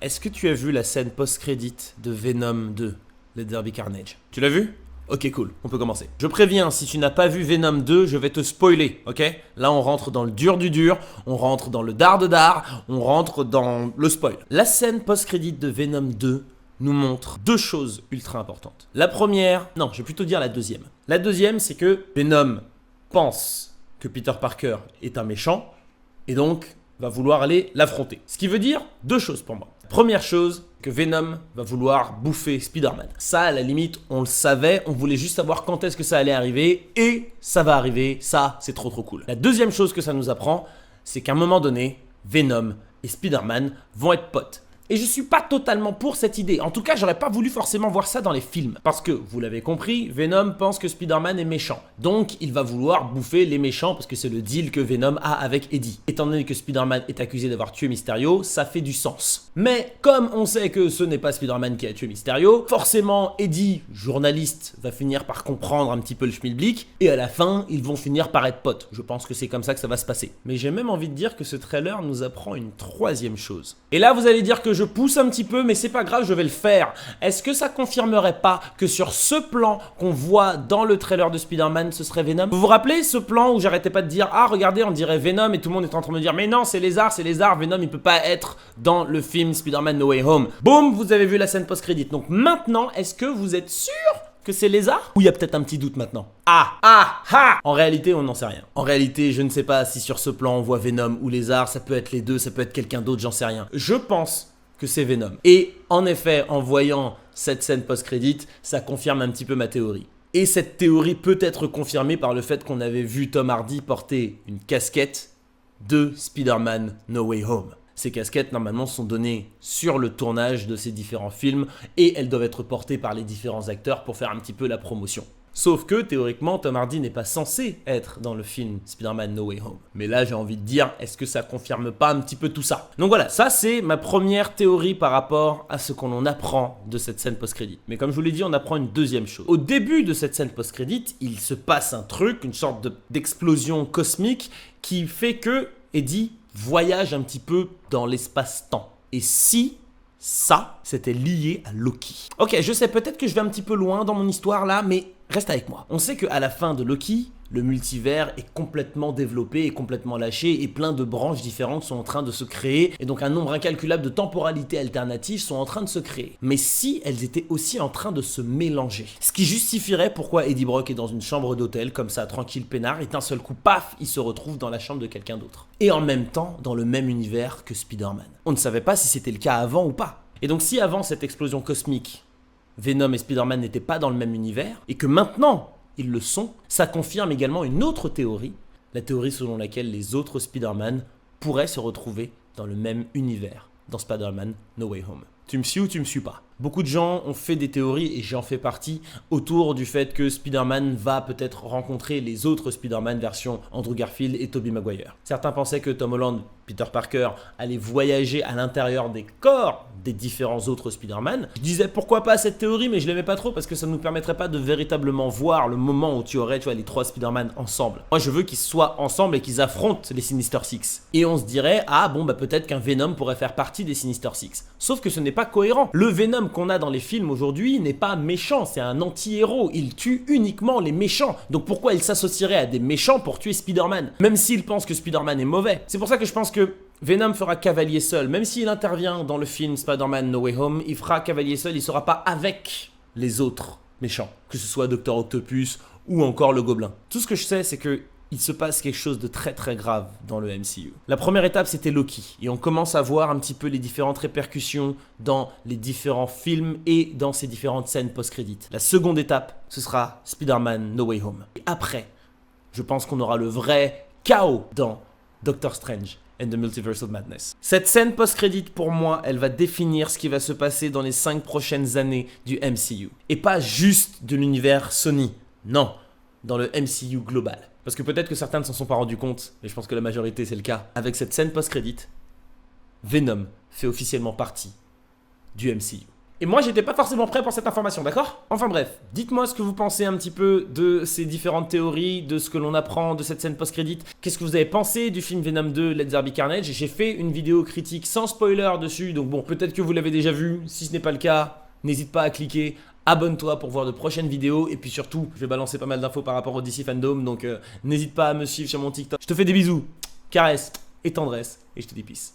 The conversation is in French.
est-ce que tu as vu la scène post-crédit de Venom 2, Let There Be Carnage? Tu l'as vu? Ok, cool, on peut commencer. Je préviens, si tu n'as pas vu Venom 2, je vais te spoiler, ok? Là, on rentre dans le dur du dur, on rentre dans le dard de dard, on rentre dans le spoil. La scène post-crédit de Venom 2 nous montre deux choses ultra importantes. La première, non, je vais plutôt dire la deuxième. La deuxième, c'est que Venom pense que Peter Parker est un méchant, et donc va vouloir aller l'affronter. Ce qui veut dire deux choses pour moi. Première chose, que Venom va vouloir bouffer Spider-Man. Ça, à la limite, on le savait, on voulait juste savoir quand est-ce que ça allait arriver, et ça va arriver, ça, c'est trop cool. La deuxième chose que ça nous apprend, c'est qu'à un moment donné, Venom et Spider-Man vont être potes. Et je suis pas totalement pour cette idée. En tout cas, j'aurais pas voulu forcément voir ça dans les films. Parce que, vous l'avez compris, Venom pense que Spider-Man est méchant. Donc, il va vouloir bouffer les méchants parce que c'est le deal que Venom a avec Eddie. Étant donné que Spider-Man est accusé d'avoir tué Mysterio, ça fait du sens. Mais, comme on sait que ce n'est pas Spider-Man qui a tué Mysterio, forcément, Eddie, journaliste, va finir par comprendre un petit peu le schmilblick. Et à la fin, ils vont finir par être potes. Je pense que c'est comme ça que ça va se passer. Mais j'ai même envie de dire que ce trailer nous apprend une troisième chose. Et là, vous allez dire que je pousse un petit peu, mais c'est pas grave, je vais le faire. Est-ce que ça confirmerait pas que sur ce plan qu'on voit dans le trailer de Spider-Man, ce serait Venom? Vous vous rappelez ce plan où j'arrêtais pas de dire « Ah, regardez, on dirait Venom » et tout le monde est en train de me dire « Mais non, c'est Lézard, Venom, il peut pas être dans le film Spider-Man No Way Home. » Boum, vous avez vu la scène post-crédit. Donc maintenant, est-ce que vous êtes sûr que c'est Lézard? Ou il y a peut-être un petit doute maintenant? En réalité, on n'en sait rien. En réalité, je ne sais pas si sur ce plan on voit Venom ou Lézard, ça peut être les deux, ça peut être quelqu'un d'autre, j'en sais rien. Je pense que c'est Venom. Et en effet, en voyant cette scène post-crédit, ça confirme un petit peu ma théorie. Et cette théorie peut être confirmée par le fait qu'on avait vu Tom Hardy porter une casquette de Spider-Man No Way Home. Ces casquettes, normalement, sont données sur le tournage de ces différents films et elles doivent être portées par les différents acteurs pour faire un petit peu la promotion. Sauf que, théoriquement, Tom Hardy n'est pas censé être dans le film Spider-Man No Way Home. Mais là, j'ai envie de dire, est-ce que ça confirme pas un petit peu tout ça? Donc voilà, ça c'est ma première théorie par rapport à ce qu'on en apprend de cette scène post-crédit. Mais comme je vous l'ai dit, on apprend une deuxième chose. Au début de cette scène post-crédit, il se passe un truc, une sorte d'explosion cosmique qui fait que Eddie voyage un petit peu dans l'espace-temps. Et si ça, c'était lié à Loki. Ok, je sais, peut-être que je vais un petit peu loin dans mon histoire là, mais reste avec moi. On sait qu'à la fin de Loki, le multivers est complètement développé et complètement lâché et plein de branches différentes sont en train de se créer et donc un nombre incalculable de temporalités alternatives sont en train de se créer. Mais si elles étaient aussi en train de se mélanger, ce qui justifierait pourquoi Eddie Brock est dans une chambre d'hôtel comme ça, tranquille peinard, et d'un seul coup, paf, il se retrouve dans la chambre de quelqu'un d'autre. Et en même temps, dans le même univers que Spider-Man. On ne savait pas si c'était le cas avant ou pas. Et donc si avant cette explosion cosmique, Venom et Spider-Man n'étaient pas dans le même univers, et que maintenant, ils le sont, ça confirme également une autre théorie, la théorie selon laquelle les autres Spider-Man pourraient se retrouver dans le même univers, dans Spider-Man No Way Home. Tu me suis ou tu me suis pas? Beaucoup de gens ont fait des théories, et j'en fais partie, autour du fait que Spider-Man va peut-être rencontrer les autres Spider-Man version Andrew Garfield et Tobey Maguire. Certains pensaient que Tom Holland, Peter Parker, allait voyager à l'intérieur des corps des différents autres Spider-Man. Je disais pourquoi pas cette théorie, mais je l'aimais pas trop parce que ça ne nous permettrait pas de véritablement voir le moment où tu aurais, les trois Spider-Man ensemble. Moi, je veux qu'ils soient ensemble et qu'ils affrontent les Sinister Six. Et on se dirait, peut-être qu'un Venom pourrait faire partie des Sinister Six. Sauf que ce n'est pas cohérent. Le Venom qu'on a dans les films aujourd'hui n'est pas méchant, c'est un anti-héros. Il tue uniquement les méchants. Donc pourquoi il s'associerait à des méchants pour tuer Spider-Man? Même s'il pense que Spider-Man est mauvais. C'est pour ça que je pense que Venom fera cavalier seul. Même s'il intervient dans le film Spider-Man No Way Home, il fera cavalier seul, il ne sera pas avec les autres méchants. Que ce soit Dr. Octopus ou encore le Gobelin. Tout ce que je sais, c'est que il se passe quelque chose de très très grave dans le MCU. La première étape, c'était Loki. Et on commence à voir un petit peu les différentes répercussions dans les différents films et dans ces différentes scènes post-crédit. La seconde étape, ce sera Spider-Man No Way Home. Et après, je pense qu'on aura le vrai chaos dans Doctor Strange and the Multiverse of Madness. Cette scène post-crédit, pour moi, elle va définir ce qui va se passer dans les 5 prochaines années du MCU. Et pas juste de l'univers Sony. Non, dans le MCU global. Parce que peut-être que certains ne s'en sont pas rendus compte, mais je pense que la majorité c'est le cas. Avec cette scène post-crédit, Venom fait officiellement partie du MCU. Et moi, j'étais pas forcément prêt pour cette information, d'accord? Enfin bref, dites-moi ce que vous pensez un petit peu de ces différentes théories, de ce que l'on apprend de cette scène post-crédit. Qu'est-ce que vous avez pensé du film Venom 2, Let There Be Carnage? J'ai fait une vidéo critique sans spoiler dessus, donc bon, peut-être que vous l'avez déjà vu. Si ce n'est pas le cas, n'hésite pas à cliquer. Abonne-toi pour voir de prochaines vidéos. Et puis surtout, je vais balancer pas mal d'infos par rapport au DC Fandom, donc n'hésite pas à me suivre sur mon TikTok. Je te fais des bisous, caresses et tendresse, et je te dis peace.